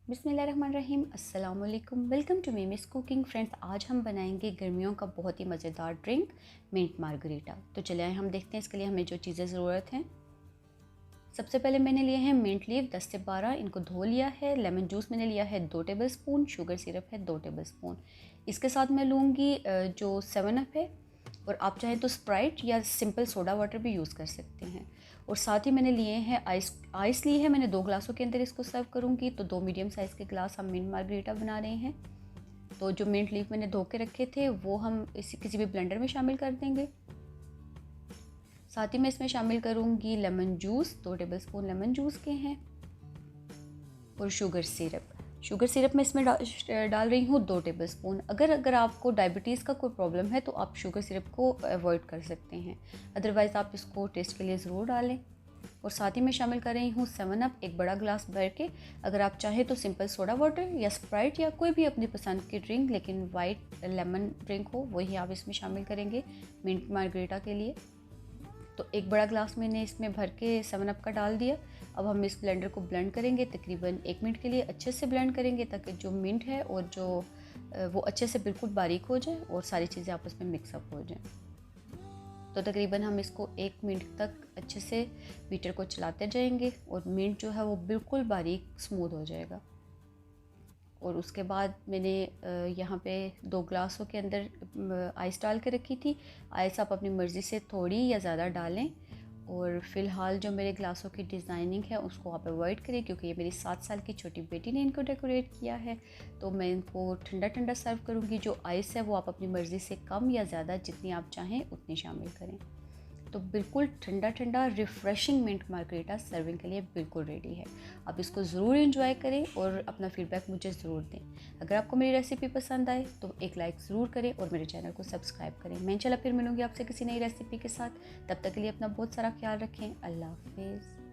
बिस्मिल्लाहिर्रहमानिर्रहीम, अस्सलाम वालेकुम। Welcome to Mimi's cooking. Friends, आज हम बनाएंगे गर्मियों का बहुत ही मज़ेदार ड्रिंक मिंट मार्गरीटा। तो चलिए हम देखते हैं इसके लिए हमें जो चीज़ें ज़रूरत हैं। सबसे पहले मैंने लिए हैं मिंट लीफ 10 से 12, इनको धो लिया है। लेमन जूस मैंने लिया है 2 टेबलस्पून। शुगर सिरप है 2 टेबलस्पून। इसके साथ मैं लूँगी जो 7 अप है, और आप चाहें तो स्प्राइट या सिंपल सोडा वाटर भी यूज़ कर सकते हैं। और साथ ही मैंने लिए हैं आइस ली है मैंने 2 ग्लासों के अंदर इसको सर्व करूँगी। तो 2 मीडियम साइज़ के ग्लास हम मिंट मार्गरीटा बना रहे हैं। तो जो मिंट लीफ मैंने धो के रखे थे वो हम किसी भी ब्लेंडर में शामिल कर देंगे। साथ ही मैं इसमें शामिल करूँगी lemon juice, 2 tablespoon lemon juice के हैं। और शुगर सिरप मैं इसमें डाल रही हूँ 2 टेबलस्पून। अगर आपको डायबिटीज़ का कोई प्रॉब्लम है तो आप शुगर सिरप को अवॉइड कर सकते हैं, अदरवाइज़ आप इसको टेस्ट के लिए ज़रूर डालें। और साथ ही मैं शामिल कर रही हूँ 7 अप, एक बड़ा ग्लास भर के। अगर आप चाहें तो सिंपल सोडा वाटर या स्प्राइट या कोई भी अपनी पसंद की ड्रिंक, लेकिन वाइट लेमन ड्रिंक हो, वही आप इसमें शामिल करेंगे मिंट मार्गरीटा के लिए। तो एक बड़ा ग्लास मैंने इसमें भर के 7 अप का डाल दिया। अब हम इस ब्लेंडर को ब्लेंड करेंगे तकरीबन 1 मिनट के लिए। अच्छे से ब्लेंड करेंगे ताकि जो मिंट है और जो वो अच्छे से बिल्कुल बारीक हो जाए और सारी चीज़ें आपस में मिक्सअप हो जाएं। तो तकरीबन हम इसको 1 मिनट तक अच्छे से बीटर को चलाते जाएंगे और मिंट जो है वो बिल्कुल बारीक स्मूथ हो जाएगा। और उसके बाद मैंने यहाँ पे 2 ग्लासों के अंदर आइस डाल के रखी थी। आइस आप अपनी मर्ज़ी से थोड़ी या ज़्यादा डालें। और फ़िलहाल जो मेरे ग्लासों की डिज़ाइनिंग है उसको आप अवॉइड करें, क्योंकि ये मेरी 7 साल की छोटी बेटी ने इनको डेकोरेट किया है। तो मैं इनको ठंडा ठंडा सर्व करूँगी। जो आइस है वो आप अपनी मर्ज़ी से कम या ज़्यादा जितनी आप चाहें उतनी शामिल करें। तो बिल्कुल ठंडा ठंडा रिफ़्रेशिंग मिंट मार्गरीटा सर्विंग के लिए बिल्कुल रेडी है। आप इसको ज़रूर एंजॉय करें और अपना फ़ीडबैक मुझे ज़रूर दें। अगर आपको मेरी रेसिपी पसंद आए तो एक लाइक ज़रूर करें और मेरे चैनल को सब्सक्राइब करें। मैं इंशाल्लाह फिर मिलूँगी आपसे किसी नई रेसिपी के साथ। तब तक के लिए अपना बहुत सारा ख्याल रखें। अल्लाह हाफ़िज़।